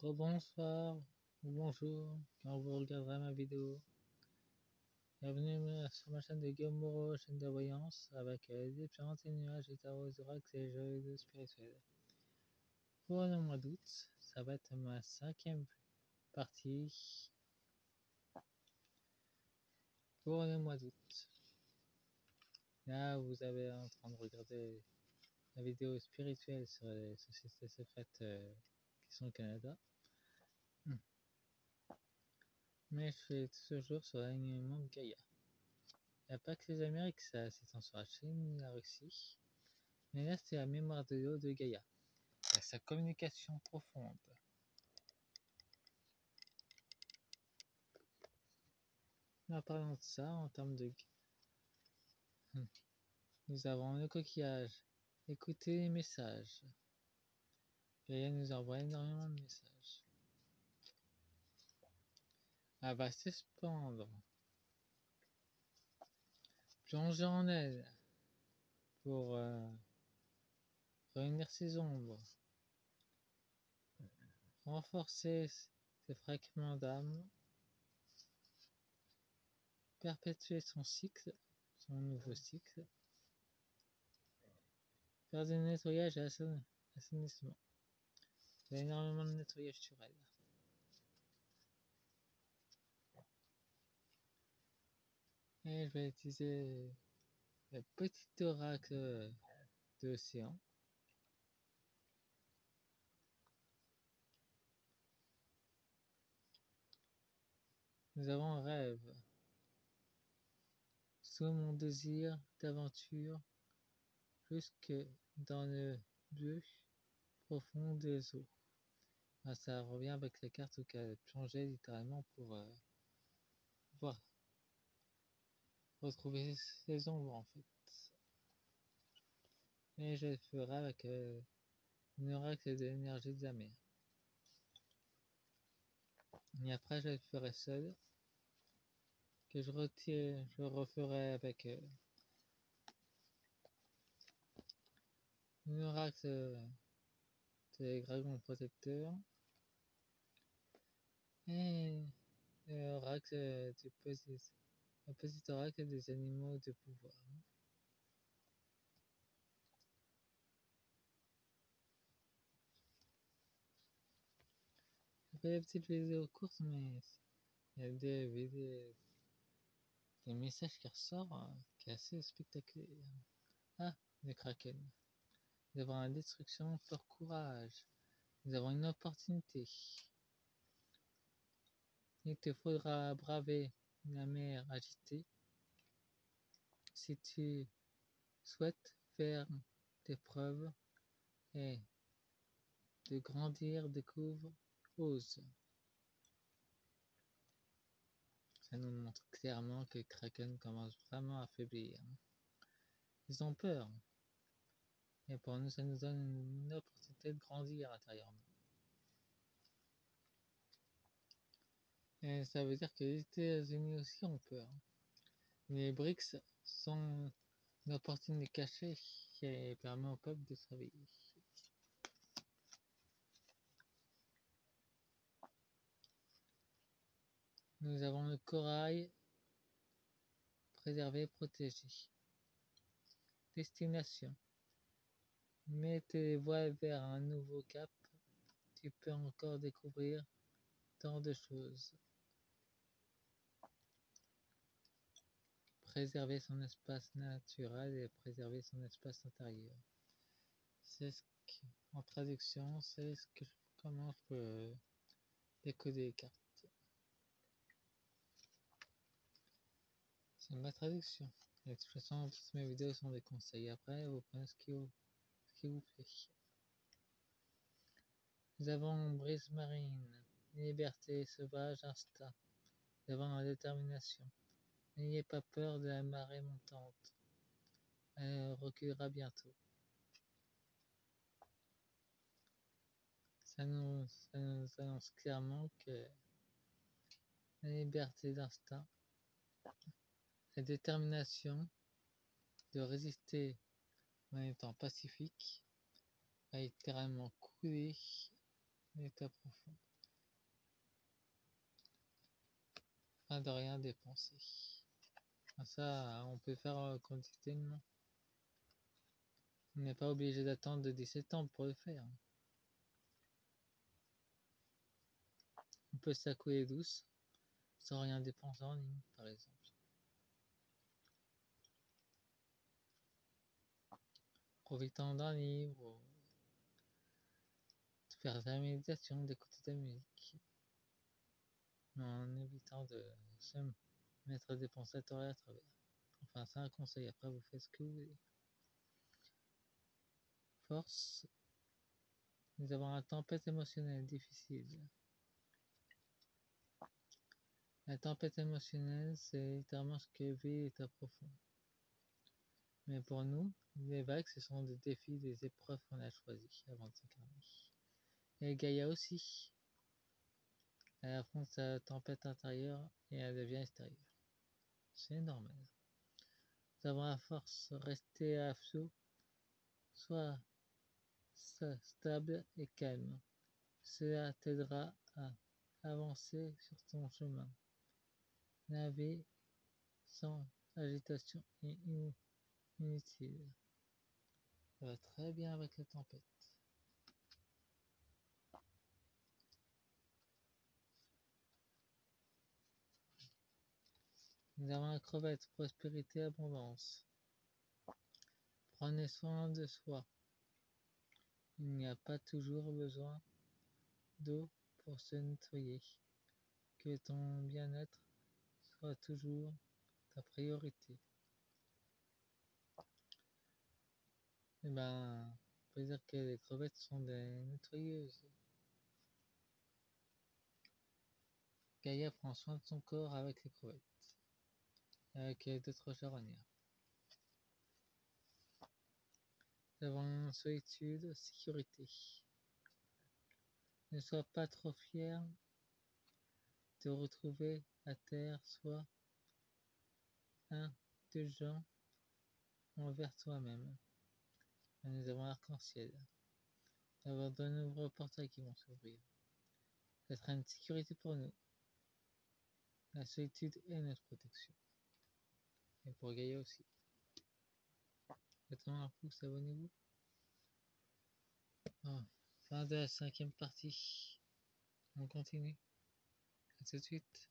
Bonsoir ou bonjour quand vous regarderez ma vidéo. Bienvenue sur ma chaîne de Guillaume Moreau, chaîne de voyance, avec des plantes et nuages et tarots oracles et jeux de spirituels. Pour le mois d'août, ça va être ma 5e partie pour le mois d'août. Là, vous avez en train de regarder la vidéo spirituelle sur les sociétés secrètes qui sont au Canada. Mais je fais toujours sur l'alignement de Gaïa. Il n'y a pas que les Amériques, ça s'étend sur la Chine, la Russie. Mais là, c'est la mémoire de l'eau de Gaïa. Et sa communication profonde. En parlant de ça, en termes de... Nous avons le coquillage. Écoutez les messages. Gaïa nous envoie énormément de messages. Elle va s'expandre. Plonger en elle. Pour réunir ses ombres. Renforcer ses fragments d'âme. Perpétuer son cycle. Son nouveau cycle. Faire du nettoyage et assainissement. Il y a énormément de nettoyage sur elle. Et je vais utiliser le petit oracle de l'océan. Nous avons un rêve. Sous mon désir d'aventure, jusque dans le bleu profond des eaux. Ah, ça revient avec la carte qu'elle plongeait littéralement pour voir, retrouver ses ombres en fait. Et je le ferai avec un oracle de l'énergie de la mer. Et après je le ferai seul, que je referai avec un oracle des dragons protecteurs et l'oracle du petit oracle des animaux de pouvoir. J'ai fait des petites vidéos courtes, mais il y a des messages qui ressortent qui est assez spectaculaire. Ah, le kraken. Nous avons la destruction par courage. Nous avons une opportunité. Il te faudra braver la mer agitée si tu souhaites faire tes preuves et de grandir, découvre, ose. Ça nous montre clairement que Kraken commence vraiment à faiblir. Ils ont peur. Et pour nous, ça nous donne une opportunité de grandir intérieurement. Et ça veut dire que les États-Unis aussi ont peur. Les BRICS sont une opportunité cachée qui permet au peuple de se réveiller. Nous avons le corail préservé, protégé. Destination. Mets tes voiles vers un nouveau cap. Tu peux encore découvrir tant de choses. Préserver son espace naturel et préserver son espace intérieur. C'est ce qui, en traduction, c'est ce que comment je peux décoder les cartes. C'est ma traduction. Et de toute façon, toutes mes vidéos sont des conseils. Après, vous prenez ce qui vous plaît. Nous avons brise marine, liberté, sauvage, instinct. Nous avons la détermination. N'ayez pas peur de la marée montante. Elle reculera bientôt. Ça nous annonce clairement que la liberté d'instinct, la détermination de résister en étant pacifique, va littéralement couler l'état profond, afin de rien dépenser. Ça, on peut faire quotidiennement. On n'est pas obligé d'attendre de 17 ans pour le faire. On peut s'accouler douce, sans rien dépenser en ligne, par exemple. Profitant d'un livre, ou de faire de la méditation, d'écouter de la musique, en évitant de se mettre des pensées à travers. Enfin, c'est un conseil, après vous faites ce que vous voulez. Force, nous avons une tempête émotionnelle difficile. La tempête émotionnelle, c'est littéralement ce que vit l'état profond. Mais pour nous, les vagues, ce sont des défis, des épreuves qu'on a choisies avant de s'incarner. Et Gaïa aussi. Elle affronte sa tempête intérieure et elle devient extérieure. C'est normal. Nous avons la force de rester à flot, soit stable et calme. Cela t'aidera à avancer sur ton chemin. Nager sans agitation et inutile. Ça va très bien avec la tempête. Nous avons la crevette, prospérité, abondance. Prenez soin de soi. Il n'y a pas toujours besoin d'eau pour se nettoyer. Que ton bien-être soit toujours ta priorité. Eh ben, on peut dire que les crevettes sont des nettoyeuses. Gaïa prend soin de son corps avec les crevettes, avec d'autres charognards. Nous avons solitude, sécurité. Ne sois pas trop fier de retrouver à terre, sois indulgent envers toi-même. Nous avons l'arc-en-ciel. Nous avons de nombreux portails qui vont s'ouvrir. Ça sera une sécurité pour nous. La solitude est notre protection. Et pour Gaïa aussi. Mettons un pouce, abonnez-vous. Oh, fin de la 5e partie. On continue. À tout de suite.